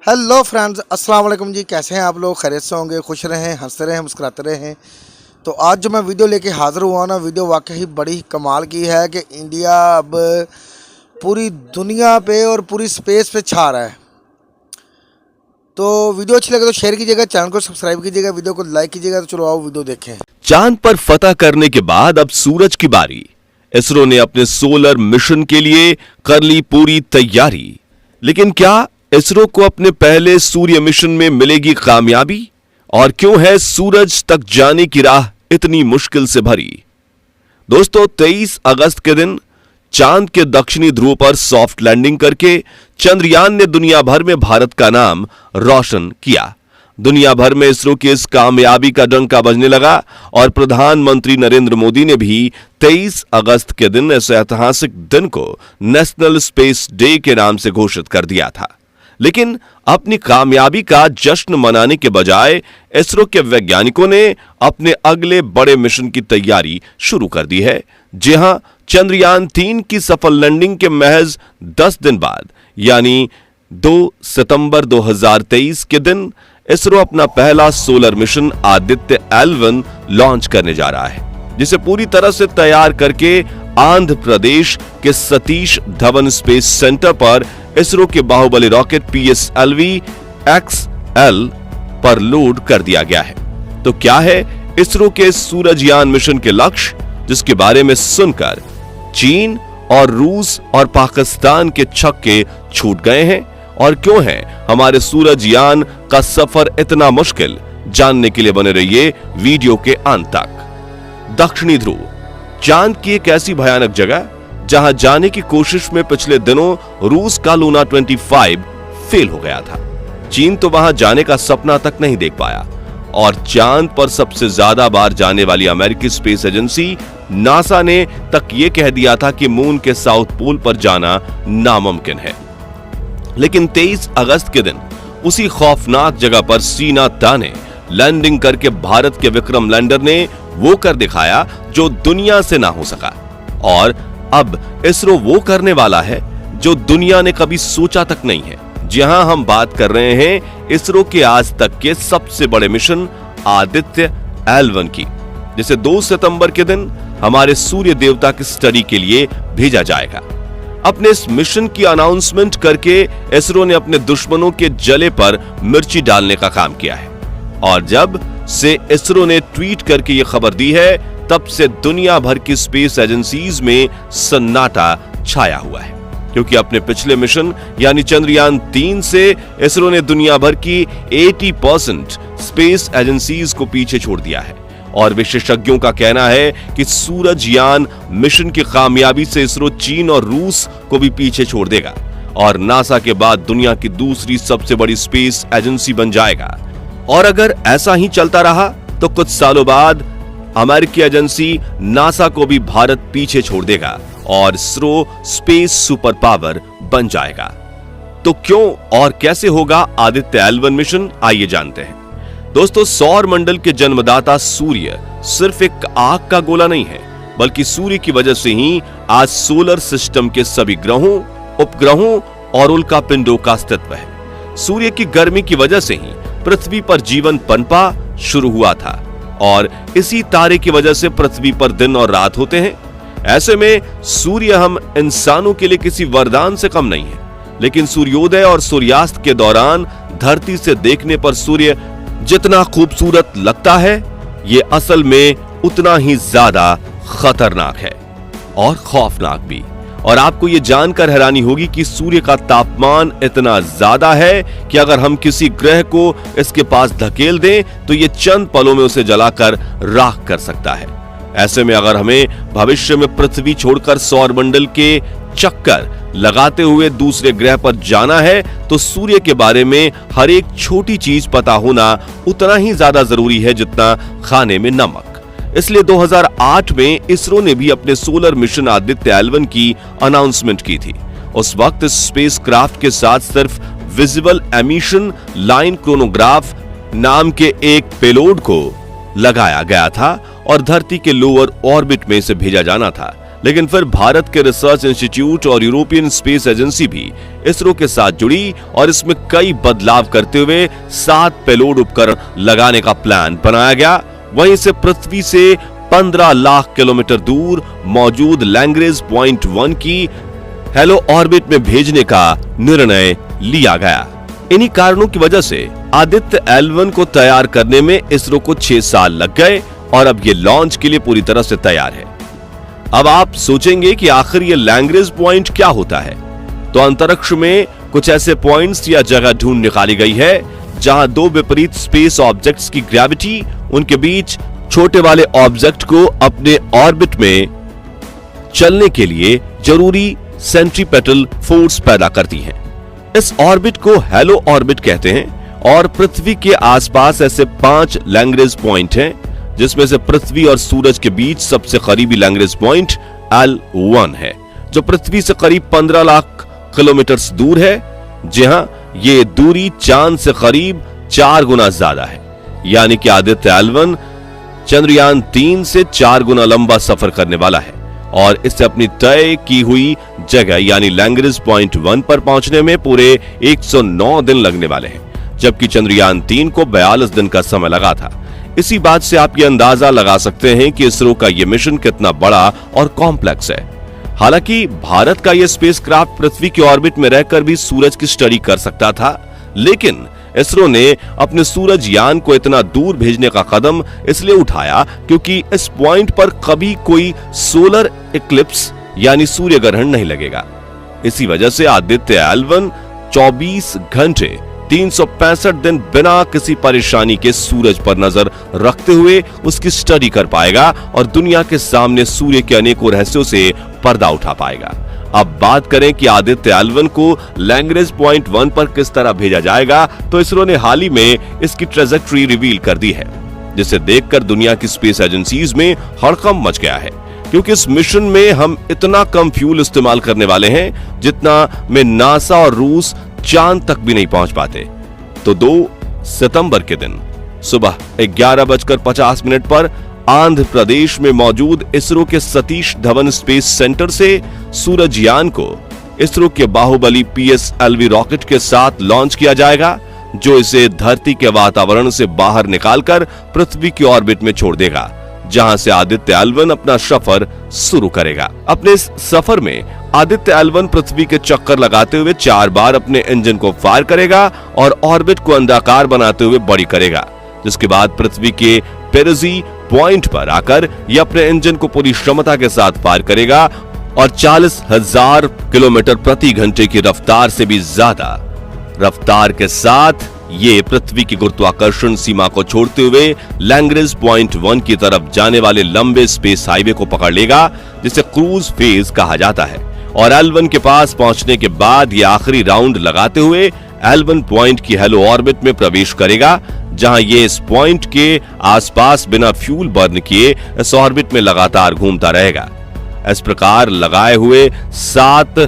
Hello friends, अस्सलाम वालेकुम जी। कैसे हैं आप लोग? खैरियत से होंगे, खुश रहें, हंसते रहें, मुस्कुराते रहें। तो आज जो मैं वीडियो लेके हाज़िर हुआ ना, वीडियो वाकई बड़ी कमाल की है कि इंडिया अब पूरी दुनिया पे और पूरी स्पेस पे छा रहा है। तो वीडियो अच्छी लगे तो शेयर कीजिएगा, चैनल को सब्सक्राइब कीजिएगा, वीडियो को लाइक कीजिएगा। तो चलो आओ वीडियो देखें। चांद पर फतह करने के बाद अब सूरज की बारी। इसरो ने अपने सोलर मिशन के लिए कर ली पूरी तैयारी। लेकिन क्या इसरो को अपने पहले सूर्य मिशन में मिलेगी कामयाबी? और क्यों है सूरज तक जाने की राह इतनी मुश्किल से भरी? दोस्तों, 23 अगस्त के दिन चांद के दक्षिणी ध्रुव पर सॉफ्ट लैंडिंग करके चंद्रयान ने दुनिया भर में भारत का नाम रोशन किया। दुनिया भर में इसरो की इस कामयाबी का डंका बजने लगा और प्रधानमंत्री नरेंद्र मोदी ने भी 23 अगस्त के दिन इस ऐतिहासिक दिन को नेशनल स्पेस डे के नाम से घोषित कर दिया था। लेकिन अपनी कामयाबी का जश्न मनाने के बजाय इसरो के वैज्ञानिकों ने अपने अगले बड़े मिशन की तैयारी शुरू कर दी है। जी हां, चंद्रयान 3 की सफल लैंडिंग के महज 10 दिन बाद यानी 2 सितंबर 2023 के दिन इसरो अपना पहला solar mission Aditya L1 launch करने जा रहा है, जिसे पूरी तरह से तैयार करके आंध्र प्रदेश के सतीश धवन स्पेस सेंटर पर इसरो के बाहुबली रॉकेट PSLV-XL पर लोड कर दिया गया है। तो क्या है इसरो के सूरजयान मिशन के लक्ष्य, जिसके बारे में सुनकर चीन और रूस और पाकिस्तान के छक्के छूट गए हैं? और क्यों है हमारे सूरजयान का सफर इतना मुश्किल? जानने के लिए बने रहिए वीडियो के अंत तक। दक्षिणी ध्रुव चांद की एक ऐसी भयानक जगह जहां जाने की कोशिश में पिछले दिनों रूस का लूना 25 फेल हो गया था। चीन तो वहां जाने का सपना तक नहीं देख पाया और चांद पर सबसे ज्यादा बार जाने वाली अमेरिकी स्पेस एजेंसी नासा ने तक यह कह दिया था कि मून के साउथ पोल पर जाना नामुमकिन है। लेकिन 23 अगस्त के दिन उसी खौफनाक जगह पर सीना ताने लैंडिंग करके भारत के विक्रम लैंडर ने वो कर दिखाया जो दुनिया से ना हो सका। और अब इसरो वो करने वाला है जो दुनिया ने कभी सोचा तक नहीं है। जी हां, हम बात कर रहे हैं इसरो के आज तक के सबसे बड़े मिशन आदित्य L1 की, जिसे 2 सितंबर के दिन हमारे सूर्य देवता की स्टडी के लिए भेजा जाएगा। अपने इस मिशन की अनाउंसमेंट करके इसरो ने अपने दुश्मनों के जले पर मिर्ची डालने का काम किया है। और जब से इसरो ने ट्वीट करके यह खबर दी है, तब से दुनिया भर की स्पेस एजेंसीज में सन्नाटा छाया हुआ है, क्योंकि अपने पिछले मिशन यानी चंद्रयान 3 से इसरो ने दुनिया भर की 80% स्पेस एजेंसीज को पीछे छोड़ दिया है। और विशेषज्ञों का कहना है कि सूरजयान मिशन की कामयाबी से इसरो चीन और रूस को भी पीछे छोड़ देगा और नासा के बाद दुनिया की दूसरी सबसे बड़ी स्पेस एजेंसी बन जाएगा। और अगर ऐसा ही चलता रहा तो कुछ सालों बाद अमेरिकी एजेंसी नासा को भी भारत पीछे छोड़ देगा और इसरो स्पेस सुपर पावर बन जाएगा। तो क्यों और कैसे होगा आदित्य L1 मिशन? आइए जानते हैं। दोस्तों, सौर मंडल के जन्मदाता सूर्य सिर्फ एक आग का गोला नहीं है, बल्कि सूर्य की वजह से ही आज सोलर सिस्टम के सभी ग्रहों, उपग्रहों और उल्कापिंडों का अस्तित्व है। सूर्य की गर्मी की वजह से ही पृथ्वी पर जीवन पनपा शुरू हुआ था और इसी तारे की वजह से पृथ्वी पर दिन और रात होते हैं। ऐसे में सूर्य हम इंसानों के लिए किसी वरदान से कम नहीं है। लेकिन सूर्योदय और सूर्यास्त के दौरान धरती से देखने पर सूर्य जितना खूबसूरत लगता है, ये असल में उतना ही ज्यादा खतरनाक है और खौफनाक भी। और आपको ये जानकर हैरानी होगी कि सूर्य का तापमान इतना ज्यादा है कि अगर हम किसी ग्रह को इसके पास धकेल दें तो ये चंद पलों में उसे जलाकर राख कर सकता है। ऐसे में अगर हमें भविष्य में पृथ्वी छोड़कर सौरमंडल के चक्कर लगाते हुए दूसरे ग्रह पर जाना है तो सूर्य के बारे में हर एक छोटी चीज पता होना उतना ही ज्यादा जरूरी है जितना खाने में नमक। इसलिए 2008 में इसरो ने भी अपने सोलर मिशन आदित्य L1 की अनाउंसमेंट की थी। उस वक्त स्पेसक्राफ्ट के साथ सिर्फ विजिबल एमिशन लाइन क्रोनोग्राफ नाम के एक पेलोड को लगाया गया था और धरती के लोअर ऑर्बिट में इसे भेजा जाना था। लेकिन फिर भारत के रिसर्च इंस्टीट्यूट और यूरोपियन स्पेस एजेंसी भी इसरो के साथ जुड़ी और इसमें कई बदलाव करते हुए 7 पेलोड उपकरण लगाने का प्लान बनाया गया। वहीं से पृथ्वी से 15 लाख किलोमीटर दूर मौजूद लैग्रेंज पॉइंट 1 की हेलो ऑर्बिट में भेजने का निर्णय लिया गया। इन्हीं कारणों की वजह से आदित्य L1 को तैयार करने में इसरो को 6 साल लग गए और अब ये लॉन्च के लिए पूरी तरह से तैयार है। अब आप सोचेंगे कि आखिर ये लैग्रेंज पॉइंट क्या होता है, तो अंतरिक्ष में कुछ ऐसे पॉइंट्स या जगह ढूंढ निकाली गई है जहां 2 विपरीत स्पेस ऑब्जेक्ट्स की ग्रेविटी उनके बीच छोटे वाले ऑब्जेक्ट को अपने ऑर्बिट में चलने के लिए जरूरी सेंट्रीपेटल फोर्स पैदा करती हैं। इस ऑर्बिट को हेलो ऑर्बिट कहते हैं और पृथ्वी के आसपास ऐसे 5 लैग्रेंज पॉइंट हैं, जिसमें से पृथ्वी और सूरज के बीच सबसे करीबी लैग्रेंज पॉइंट L1 है, जो पृथ्वी से करीब 15 लाख किलोमीटर दूर है। जी हां, ये दूरी चांद से करीब 4 गुना ज्यादा है, यानी कि आदित्य L1 चंद्रयान 3 से 4 गुना लंबा सफर करने वाला है और इससे अपनी तय की हुई जगह यानी लैग्रेंज पॉइंट 1 पर पहुंचने में पूरे 109 दिन लगने वाले हैं, जबकि चंद्रयान 3 को 42 दिन का समय लगा था। इसी बात से आप ये अंदाजा लगा सकते हैं कि इसरो का ये मिशन कितना बड़ा और कॉम्प्लेक्स है। हालांकि भारत का ये स्पेसक्राफ्ट पृथ्वी के ऑर्बिट में रहकर भी सूरज की स्टडी कर सकता था, लेकिन इसरो ने अपने सूरज यान को इतना दूर भेजने का कदम इसलिए उठाया क्योंकि इस पॉइंट पर कभी कोई सोलर इक्लिप्स यानी सूर्य ग्रहण नहीं लगेगा। इसी वजह से आदित्य L1 24 घंटे 365 दिन बिना किसी परेशानी के सूरज पर नजर रखते हुए उसकी स्टडी कर पाएगा और दुनिया के सामने सूर्य के अनेकों रहस्यों से पर्दा उठा पाएगा। अब बात करें कि आदित्य L1 को लैग्रेंज पॉइंट 1 पर किस तरह भेजा जाएगा, तो इसरो ने हाल ही में इसकी ट्रेजेक्टरी रिवील कर दी है, जिसे देखकर दुनिया की स्पेस एजेंसीज में हड़कंप मच गया है, क्योंकि इस मिशन में हम इतना कम फ्यूल इस्तेमाल करने वाले हैं जितना में नासा और रूस चांद तक भी नहीं पहुंच पाते। तो 2 सितंबर के दिन सुबह 11:50 पर आंध्र प्रदेश में मौजूद इसरो के सतीश धवन स्पेस सेंटर से सूरजयान को इसरो के बाहुबली PSLV रॉकेट के साथ लॉन्च किया जाएगा, जो इसे धरती के वातावरण से बाहर निकालकर पृथ्वी की ऑर्बिट में छोड़ देगा, जहां से आदित्य L1 अपना सफर शुरू करेगा। अपने इस सफर में आदित्य L1 पृथ्वी के चक्कर लगाते हुए 4 बार अपने इंजन को फायर करेगा और ऑर्बिट को अंडाकार बनाते हुए बड़ी करेगा, जिसके बाद पृथ्वी के पेरिजी पॉइंट पर आकर यह अपने इंजन को पूरी क्षमता के साथ फायर करेगा और 40,000 किलोमीटर प्रति घंटे की रफ्तार से भी ज्यादा रफ्तार के साथ ये पृथ्वी की गुरुत्वाकर्षण सीमा को छोड़ते हुए लैग्रेंज पॉइंट 1 की तरफ जाने वाले लंबे स्पेस हाईवे को पकड़ लेगा, जिसे क्रूज फेज कहा जाता है। और L1 के पास पहुंचने के बाद ये आखिरी राउंड लगाते हुए L1 पॉइंट की हेलो ऑर्बिट में प्रवेश करेगा, जहां ये इस पॉइंट के आसपास बिना फ्यूल बर्न किए इस ऑर्बिट में लगातार घूमता रहेगा। इस प्रकार लगाए हुए 7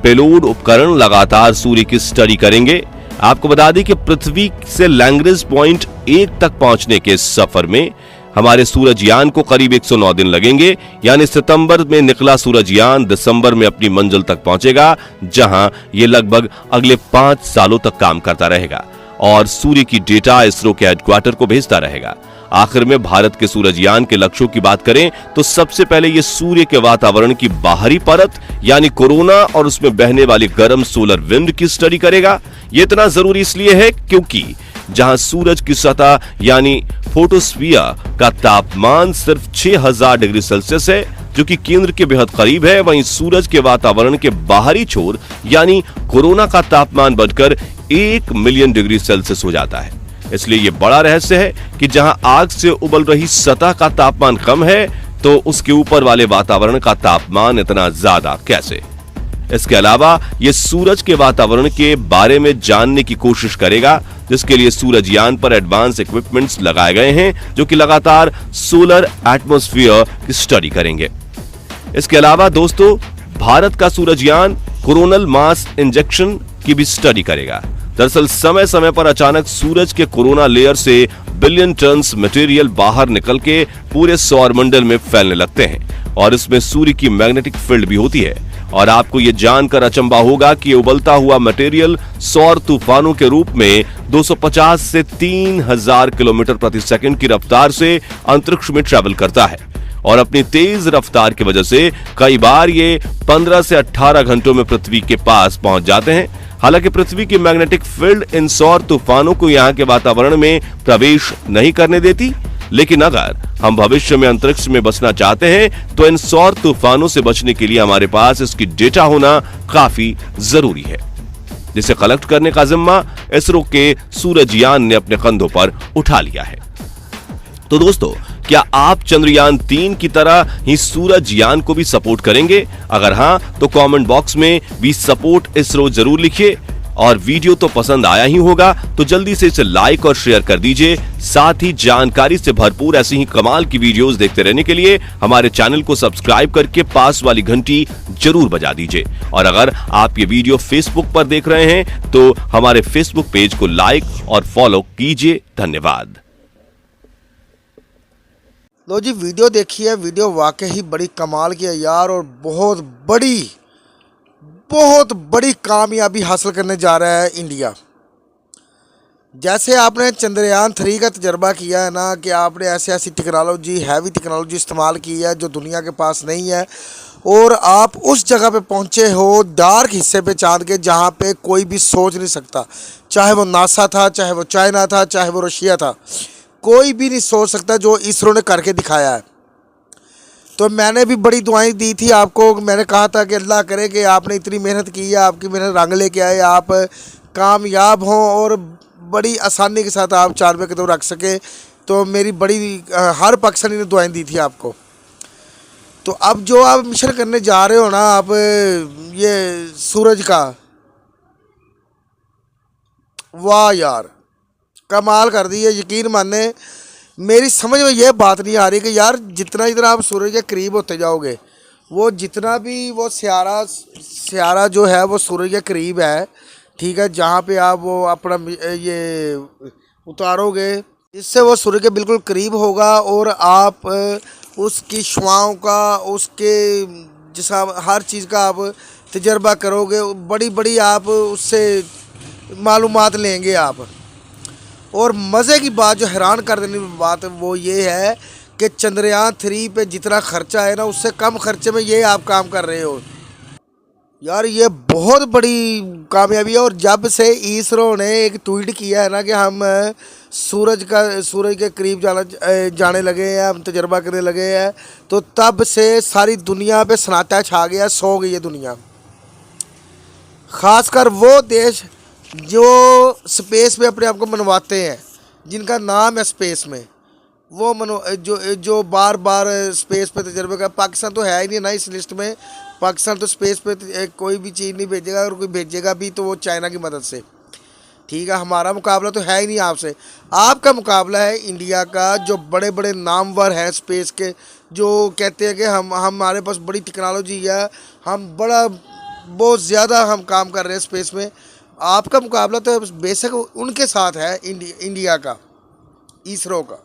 पेलोड उपकरण लगातार सूर्य की स्टडी करेंगे। आपको बता दें कि पृथ्वी से लैग्रेंज पॉइंट 1 तक पहुंचने के सफर में हमारे सूरजयान को करीब 109 दिन लगेंगे, यानी सितंबर में निकला सूरजयान दिसंबर में अपनी मंजिल तक पहुंचेगा, जहां यह लगभग अगले 5 सालों तक काम करता रहेगा और सूर्य की डेटा इसरो के हेडक्वार्टर को भेजता रहेगा। आखिर में भारत के सूरजयान के लक्ष्यों की बात करें तो सबसे पहले ये सूर्य के वातावरण की बाहरी परत यानी कोरोना और उसमें बहने वाली गर्म सोलर विंड की स्टडी करेगा। ये इतना जरूरी इसलिए है क्योंकि जहां सूरज की सतह यानी फोटोस्फीयर का तापमान सिर्फ 6000 डिग्री सेल्सियस है, जो कि केंद्र के बेहद करीब है, वहीं सूरज के वातावरण के बाहरी छोर यानी कोरोना का तापमान बढ़कर 1 मिलियन डिग्री सेल्सियस हो जाता है। इसलिए यह बड़ा रहस्य है कि जहां आग से उबल रही सतह का तापमान कम है, तो उसके ऊपर वाले वातावरण का तापमान इतना ज्यादा कैसे। इसके अलावा यह सूरज के वातावरण के बारे में जानने की कोशिश करेगा, जिसके लिए सूरजयान पर एडवांस इक्विपमेंट्स लगाए गए हैं, जो कि लगातार सोलर एटमॉस्फेयर की स्टडी करेंगे। इसके अलावा दोस्तों, भारत का सूरजयान कोरोनल मास इंजेक्शन की भी स्टडी करेगा। दरअसल समय समय पर अचानक सूरज के कोरोना लेयर से बिलियन टन्स मटेरियल बाहर निकल के पूरे सौरमंडल में फैलने लगते हैं और इसमें सूर्य की मैग्नेटिक फील्ड भी होती है। और आपको यह जानकर अचंभा होगा कि ये उबलता हुआ मटेरियल सौर तूफानों के रूप में 250 से 3000 किलोमीटर प्रति सेकंड की रफ्तार से अंतरिक्ष में ट्रैवल करता है और अपनी तेज रफ्तार की वजह से कई बार ये 15 से 18 घंटों में पृथ्वी के पास पहुंच जाते हैं। हालांकि पृथ्वी की मैग्नेटिक फील्ड इन सौर तूफानों को यहां के वातावरण में प्रवेश नहीं करने देती, लेकिन अगर हम भविष्य में अंतरिक्ष में बसना चाहते हैं तो इन सौर तूफानों से बचने के लिए हमारे पास इसकी डेटा होना काफी जरूरी है, जिसे कलेक्ट करने का जिम्मा इसरो के सूरजयान ने अपने कंधों पर उठा लिया है। तो दोस्तों, क्या आप चंद्रयान 3 की तरह ही सूरजयान को भी सपोर्ट करेंगे? अगर हां तो कमेंट बॉक्स में वी सपोर्ट इसरो जरूर लिखिए। और वीडियो तो पसंद आया ही होगा तो जल्दी से इसे लाइक और शेयर कर दीजिए। साथ ही जानकारी से भरपूर ऐसी ही कमाल की वीडियोस देखते रहने के लिए हमारे चैनल को सब्सक्राइब करके पास वाली घंटी जरूर बजा दीजिए। और अगर आप ये वीडियो फेसबुक पर देख रहे हैं तो हमारे फेसबुक पेज को लाइक और फॉलो कीजिए। धन्यवाद। लो जी, वीडियो देखिए। वीडियो वाकई ही बड़ी कमाल की है यार, और बहुत बड़ी कामयाबी हासिल करने जा रहा है इंडिया। जैसे आपने चंद्रयान 3 का तजर्बा किया है ना, कि आपने ऐसी टेक्नोलॉजी, हैवी टेक्नोलॉजी इस्तेमाल की है जो दुनिया के पास नहीं है, और आप उस जगह पे पहुंचे हो, डार्क हिस्से पे चांद के, जहां पे कोई भी सोच नहीं सकता। चाहे वो नासा था, चाहे वो चाइना था, चाहे वो रशिया था, कोई भी नहीं सोच सकता जो इसरो ने करके दिखाया है। तो मैंने भी बड़ी दुआएं दी थी आपको। मैंने कहा था कि अल्लाह करे कि आपने इतनी मेहनत की है, आपकी मेहनत रंग लेके आए, आप कामयाब हों और बड़ी आसानी के साथ आप चांद पे कदम रख सके। तो मेरी बड़ी हर पाकिस्तानी ने दुआएं दी थी आपको। तो अब जो आप मिशन करने जा रहे हो ना, आप ये सूरज का, वाह यार, कमाल कर दी है। यकीन माने, मेरी समझ में ये बात नहीं आ रही कि यार जितना आप सूरज के करीब होते जाओगे, वो जितना भी वो स्यारा जो है वो सूरज के करीब है, ठीक है, जहाँ पे आप वो अपना ये उतारोगे, इससे वो सूरज के बिल्कुल करीब होगा और आप उसकी शुआओं का, उसके जैसा हर चीज़ का आप तजर्बा करोगे। बड़ी आप उससे मालूमात लेंगे आप। और मज़े की बात, जो हैरान कर देने की बात है, वो ये है कि चंद्रयान 3 पे जितना खर्चा है ना, उससे कम खर्चे में ये आप काम कर रहे हो यार। ये बहुत बड़ी कामयाबी है। और जब से इसरो ने एक ट्वीट किया है ना कि हम सूरज के करीब जाने लगे हैं, हम तजर्बा करने लगे हैं, तो तब से सारी दुनिया पे सन्नाटा छा गया, सो गई है दुनिया। ख़ासकर वो देश जो स्पेस में अपने आप को मनवाते हैं, जिनका नाम है स्पेस में, वो जो बार स्पेस पे तजर्बे का। पाकिस्तान तो है ही नहीं ना इस लिस्ट में। पाकिस्तान तो स्पेस पे कोई भी चीज़ नहीं भेजेगा, और कोई भेजेगा भी तो वो चाइना की मदद से, ठीक है। हमारा मुकाबला तो है ही नहीं आपसे। आपका मुकाबला है इंडिया का, जो बड़े नामवर हैं स्पेस के, जो कहते हैं कि हमारे पास बड़ी टेक्नोलॉजी है, हम बहुत ज़्यादा हम काम कर रहे हैं स्पेस में। आपका मुकाबला तो बेशक उनके साथ है, इंडिया का, इसरो का।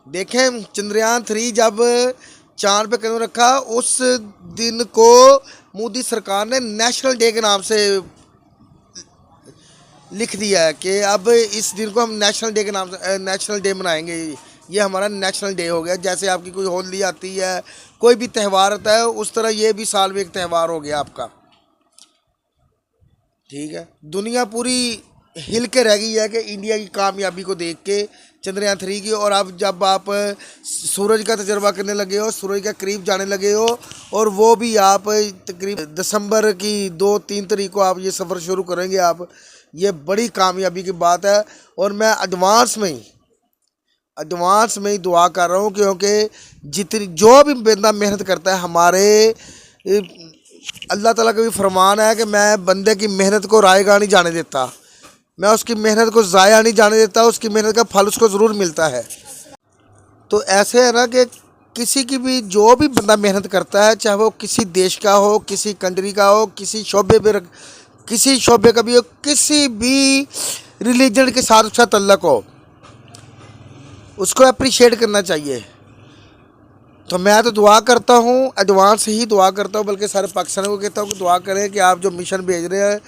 देखें, चंद्रयान 3 जब चांद पे कदम रखा, उस दिन को मोदी सरकार ने नेशनल डे के नाम से लिख दिया है कि अब इस दिन को हम नेशनल डे के नाम से नेशनल डे मनाएंगे। ये हमारा नेशनल डे हो गया। जैसे आपकी कोई होली आती है, कोई भी त्यौहार आता है, उस तरह ये भी साल में एक त्यौहार हो गया आपका, ठीक है। दुनिया पूरी हिल के रह गई है कि इंडिया की कामयाबी को देख के, चंद्रयान 3 की। और अब जब आप सूरज का तजर्बा करने लगे हो, सूरज के करीब जाने लगे हो, और वो भी आप तकरीबन दिसंबर की 2-3 तारीख को आप ये सफ़र शुरू करेंगे आप, ये बड़ी कामयाबी की बात है। और मैं एडवांस में ही दुआ कर रहा हूँ, क्योंकि जो भी बंदा मेहनत करता है, हमारे अल्लाह ताला का भी फरमान है कि मैं बंदे की मेहनत को रायगा नहीं जाने देता, मैं उसकी मेहनत को ज़ाया नहीं जाने देता, उसकी मेहनत का फल उसको ज़रूर मिलता है। तो ऐसे है ना कि किसी की भी, जो भी बंदा मेहनत करता है, चाहे वो किसी देश का हो, किसी कंट्री का हो, किसी शोबे का भी हो, किसी भी रिलीजन के साथ उसका तल्लक हो, उसको अप्रिशिएट करना चाहिए, तो मैं तो दुआ करता हूँ, एडवांस ही दुआ करता हूँ, बल्कि सारे पाकिस्तानियों को कहता हूँ कि दुआ करें कि आप जो मिशन भेज रहे हैं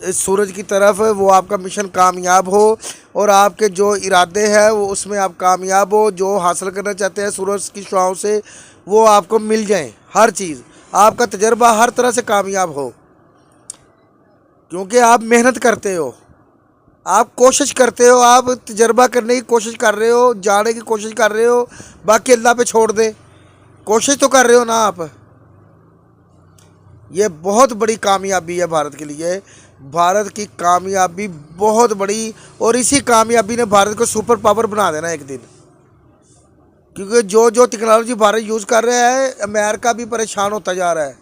इस सूरज की तरफ, वो आपका मिशन कामयाब हो और आपके जो इरादे हैं वो उसमें आप कामयाब हो। जो हासिल करना चाहते हैं सूरज की शुआओं से वो आपको मिल जाए, हर चीज़ आपका तजर्बा हर तरह से कामयाब हो, क्योंकि आप मेहनत करते हो, आप कोशिश करते हो, आप तजर्बा करने की कोशिश कर रहे हो, जाने की कोशिश कर रहे हो, बाकी अल्लाह पे छोड़ दे, कोशिश तो कर रहे हो ना आप। ये बहुत बड़ी कामयाबी है भारत के लिए, भारत की कामयाबी बहुत बड़ी, और इसी कामयाबी ने भारत को सुपर पावर बना देना एक दिन, क्योंकि जो जो टेक्नोलॉजी भारत यूज़ कर रहा है अमेरिका भी परेशान होता जा रहा है,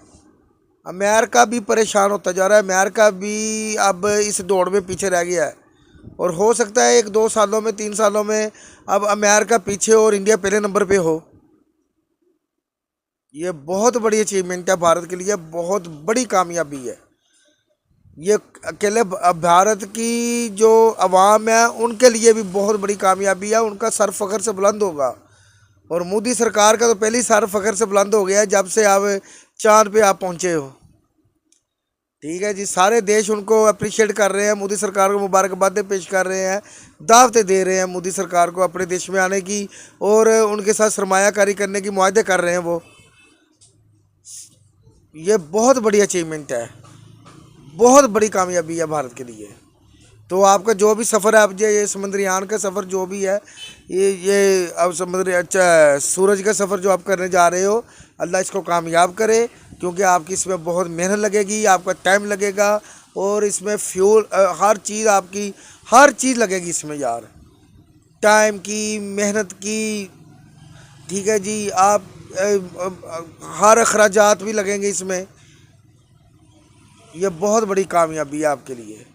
अमेरिका भी परेशान होता जा रहा है, अमेरिका भी अब इस दौड़ में पीछे रह गया है। और हो सकता है 1-2 सालों में 3 सालों में अब अमेरिका पीछे और इंडिया पहले नंबर पे हो। ये बहुत बड़ी अचीवमेंट है भारत के लिए, बहुत बड़ी कामयाबी है। ये अकेले भारत की जो अवाम है उनके लिए भी बहुत बड़ी कामयाबी है, उनका सर फख्र से बुलंद होगा। और मोदी सरकार का तो पहले ही सर फख्र से बुलंद हो गया है जब से आप चांद पे आप पहुँचे हो। ठीक है जी, सारे देश उनको अप्रिशिएट कर रहे हैं, मोदी सरकार को मुबारकबादें पेश कर रहे हैं, दावतें दे रहे हैं मोदी सरकार को अपने देश में आने की, और उनके साथ सरमायाकारी करने की मुआहदे कर रहे हैं वो। ये बहुत बड़ी अचीवमेंट है, बहुत बड़ी कामयाबी है भारत के लिए। तो आपका जो भी सफ़र है, आप ये समुद्रयान का सफ़र जो भी है, ये अब सूरज का सफ़र जो आप करने जा रहे हो, अल्लाह इसको कामयाब करे, क्योंकि आपकी इसमें बहुत मेहनत लगेगी, आपका टाइम लगेगा, और इसमें फ्यूल हर चीज़ आपकी, हर चीज़ लगेगी इसमें यार, टाइम की, मेहनत की। ठीक है जी, आप हर अखराजात भी लगेंगे इसमें। ये बहुत बड़ी कामयाबी है आपके लिए।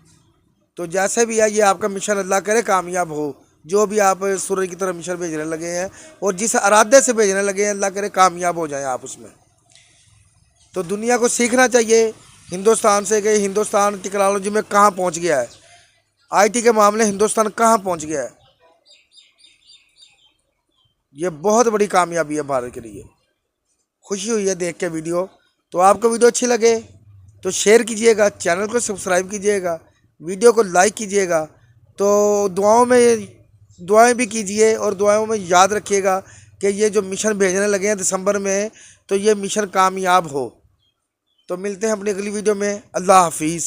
तो जैसे भी है, ये आपका मिशन अल्लाह करे कामयाब हो, जो भी आप सूरज की तरफ मिशन भेजने लगे हैं और जिस इरादे से भेजने लगे हैं, अल्लाह करे कामयाब हो जाए आप उसमें। तो दुनिया को सीखना चाहिए हिंदुस्तान से कि हिंदुस्तान टेक्नोलॉजी में कहाँ पहुँच गया है, आईटी के मामले हिंदुस्तान कहाँ पहुँच गया है। ये बहुत बड़ी कामयाबी है भारत के लिए। खुशी हुई है देख के वीडियो। तो आपको वीडियो अच्छी लगे तो शेयर कीजिएगा, चैनल को सब्सक्राइब कीजिएगा, वीडियो को लाइक कीजिएगा। तो दुआएं भी कीजिए, और दुआओं में याद रखिएगा कि ये जो मिशन भेजने लगे हैं दिसंबर में, तो ये मिशन कामयाब हो। तो मिलते हैं अपनी अगली वीडियो में। अल्लाह हाफिज़।